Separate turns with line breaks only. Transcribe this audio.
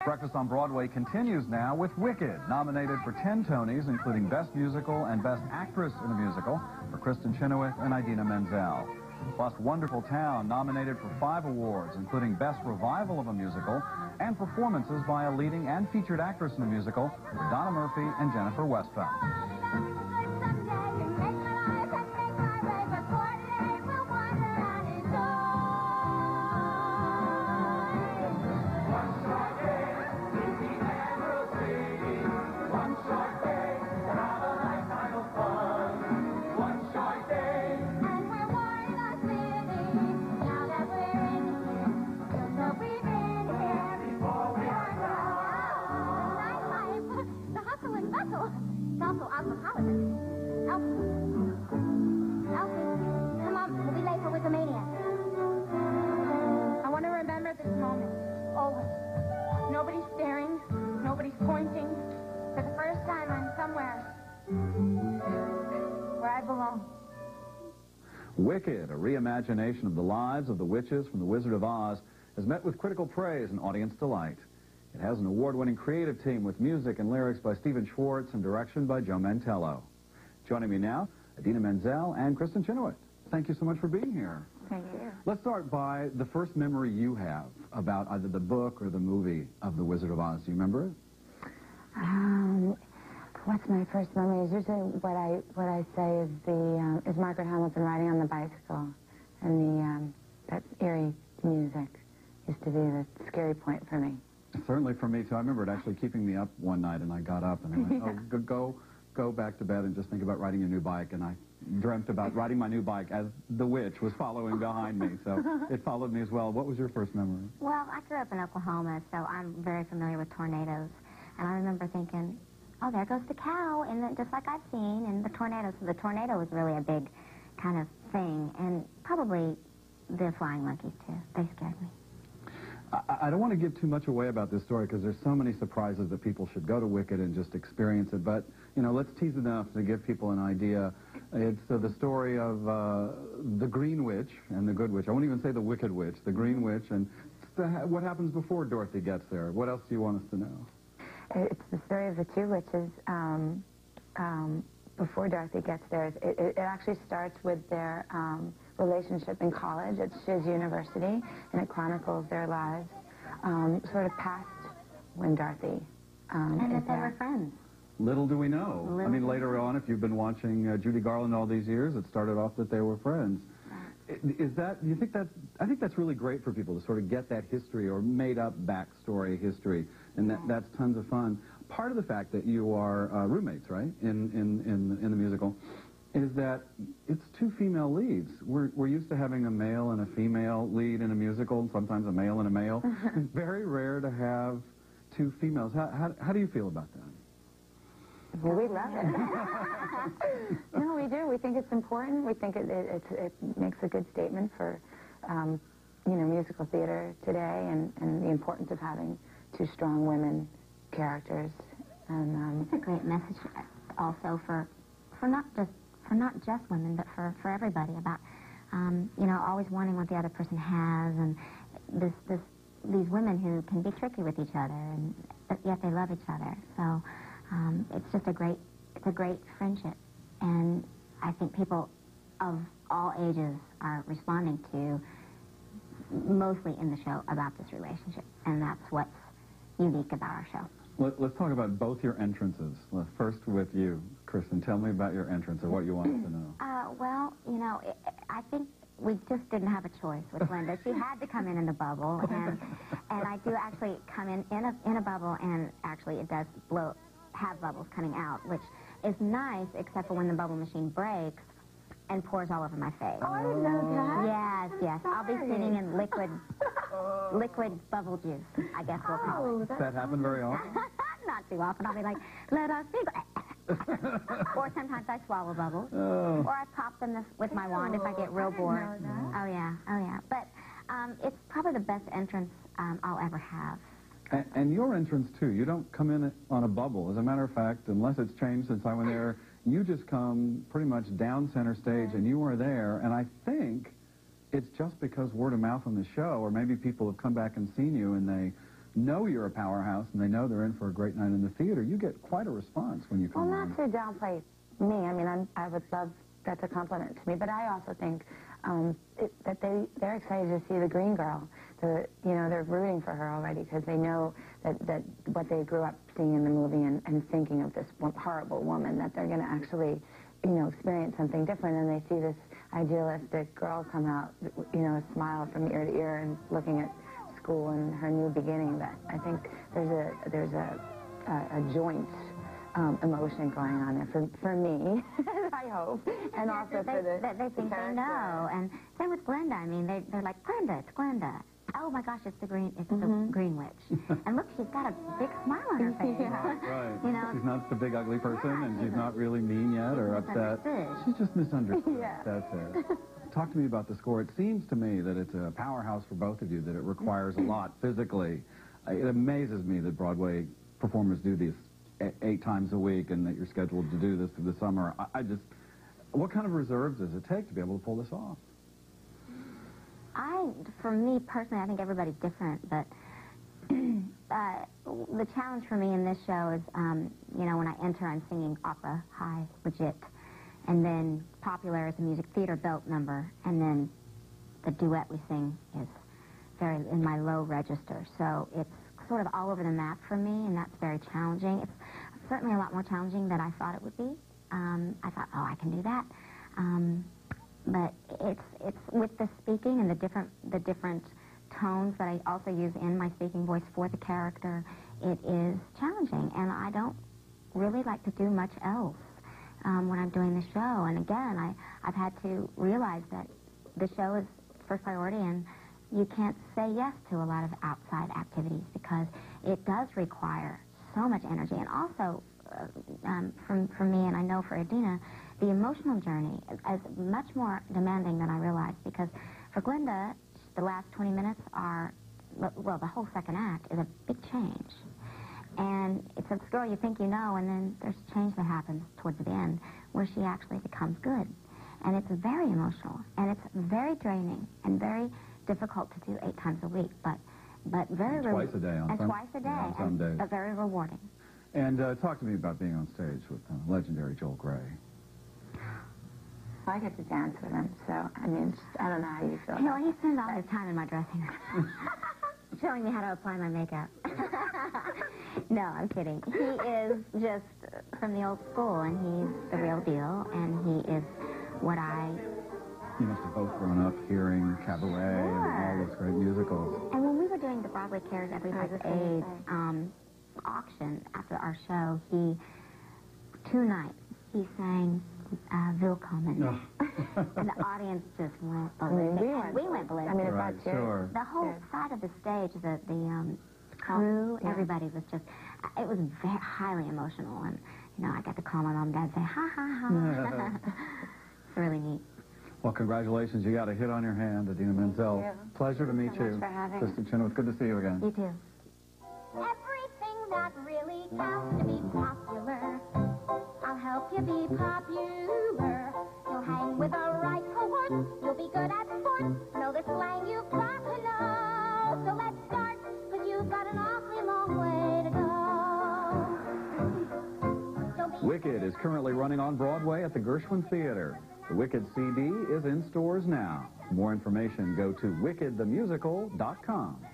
Breakfast on Broadway continues now with Wicked, nominated for 10 Tonys, including Best Musical and Best Actress in a Musical for Kristin Chenoweth and Idina Menzel. Plus, Wonderful Town, nominated for 5 awards, including Best Revival of a Musical and performances by a leading and featured actress in a musical for Donna Murphy and Jennifer Westphal.
Nobody's staring, nobody's pointing. For the first time, I'm somewhere where I belong.
Wicked, a reimagination of the lives of the witches from The Wizard of Oz, has met with critical praise and audience delight. It has an award-winning creative team with music and lyrics by Stephen Schwartz and direction by Joe Mantello. Joining me now, Idina Menzel and Kristin Chenoweth. Thank you so much for being here.
Thank you.
Let's start by the first memory you have about either the book or the movie of The Wizard of Oz. Do you remember it?
What's my first memory? Is usually what I say is Margaret Hamilton riding on the bicycle, and that eerie music used to be the scary point for me.
Certainly for me too. I remember it actually keeping me up one night, and I got up and I went, oh, go back to bed and just think about riding your new bike. And I dreamt about riding my new bike as the witch was following behind me, so it followed me as well. What was your first memory?
Well, I grew up in Oklahoma, so I'm very familiar with tornadoes. And I remember thinking, oh, there goes the cow, and then just like I've seen in the tornado. So the tornado was really a big kind of thing, and probably the flying monkeys, too. They scared me.
I don't want to give too much away about this story because there's so many surprises that people should go to Wicked and just experience it. But, you know, let's tease enough to give people an idea. It's the story of the Green Witch and the Good Witch. I won't even say the Wicked Witch, the Green Witch, and what happens before Dorothy gets there. What else do you want us to know?
It's the story of the two witches before Dorothy gets there. It actually starts with their relationship in college at Shiz University, and it chronicles their lives sort of past when Dorothy
and
is
that they
there.
were friends.
Little do we know. I mean, later on, if you've been watching Judy Garland all these years, it started off that they were friends. Is that, you think that's, I think that's really great for people to sort of get that history or made-up backstory history, and that's tons of fun. Part of the fact that you are roommates, right, in the musical, is that it's 2 female leads. We're used to having a male and a female lead in a musical, and sometimes a male and a male. It's very rare to have 2 females. How do you feel about that?
Well, we love it. No, we do. We think it's important. We think it makes a good statement for, you know, musical theater today, and the importance of having 2 strong women characters. And
it's a great message also for not just women, but for everybody about, you know, always wanting what the other person has, and these women who can be tricky with each other, and but yet they love each other. So. It's just a great friendship, and I think people of all ages are responding to, mostly in the show, about this relationship, and that's what's unique about our show.
Let's talk about both your entrances. First with you, Kristin. Tell me about your entrance or what you want us to know.
Well, you know, I think we just didn't have a choice with Linda. She had to come in the bubble, and I do actually come in a bubble, and actually it does have bubbles coming out, which is nice, except for when the bubble machine breaks and pours all over my face.
Oh, I didn't know that.
Yes. I'll be sitting in liquid bubble juice, I guess we'll call it.
Does that happen very often?
Not too often. I'll be like, let us be. Or sometimes I swallow bubbles.
Oh.
Or I pop them with my wand if I get real bored. Oh, yeah. But it's probably the best entrance I'll ever have.
And your entrance, too. You don't come in on a bubble. As a matter of fact, unless it's changed since I went there, you just come pretty much down center stage, and you are there. And I think it's just because word of mouth on the show, or maybe people have come back and seen you, and know you're a powerhouse and they know they're in for a great night in the theater, you get quite a response when you come on.
Well, not to downplay me. I mean, I would love that's a compliment to me, but I also think that they're excited to see the green girl. They're rooting for her already because they know that what they grew up seeing in the movie and thinking of this horrible woman, that they're going to actually, experience something different, and they see this idealistic girl come out, a smile from ear to ear and looking at school and her new beginning. That I think there's a joint emotion going on there for me, I hope, and also for the
they think they know. And same with Glenda. I mean, they're like, Glenda, it's Glenda. Oh my gosh, it's the green witch. And look, she's got a big smile on her face.
Right. She's not the big ugly person, and she's not really mean yet or upset. She's just misunderstood. That's it. Talk to me about the score. It seems to me that it's a powerhouse for both of you, that it requires a lot physically. It amazes me that Broadway performers do these 8 times a week and that you're scheduled to do this through the summer. What kind of reserves does it take to be able to pull this off?
For me personally, I think everybody's different, but the challenge for me in this show is, when I enter, I'm singing opera, high, legit, and then popular is a music theater belt number, and then the duet we sing is very in my low register. So it's sort of all over the map for me, and that's very challenging. It's certainly a lot more challenging than I thought it would be. I thought, I can do that. But it's with the speaking and the different tones that I also use in my speaking voice for the character. It is challenging, and I don't really like to do much else when I'm doing the show. And again, I've had to realize that the show is first priority, and you can't say yes to a lot of outside activities because it does require so much energy. And also, for me, and I know for Idina, the emotional journey is much more demanding than I realized, because for Glenda, the last 20 minutes are, well, the whole second act is a big change. And it's a girl you think you know, and then there's change that happens towards the end where she actually becomes good. And it's very emotional, and it's very draining and very difficult to do 8 times a week, but very
twice a day on some days.
But very rewarding.
And talk to me about being on stage with legendary Joel Grey.
I get to dance with him, so, I mean, I don't know how you feel.
He spends all his time in my dressing room showing me how to apply my makeup. No, I'm kidding. He is just from the old school, and he's the real deal, and he is what
You must have both grown up hearing Cabaret and all those great musicals.
And when we were doing the Broadway Cares Everybody's Age auction after our show, 2 nights, he sang Willkommen. And the audience just went ballistic. We went ballistic.
I mean, right, sure.
The whole side of the stage, the crew, everybody was just, it was very highly emotional. And, I got to call my mom and dad and say, ha, ha, ha. It's really neat.
Well, congratulations. You got a hit on your hand, Idina Menzel. Pleasure to meet you.
Thanks for having
Kristin Chenoweth, good to see you again.
You too.
Everything that really counts to be popular, I'll help you be popular. You'll hang with the right cohort, you'll be good at sports, know the slang you've got to know. So let's start, because you've got an awfully long way to go.
Wicked is currently running on Broadway at the Gershwin Theater. The Wicked CD is in stores now. For more information, go to wickedthemusical.com.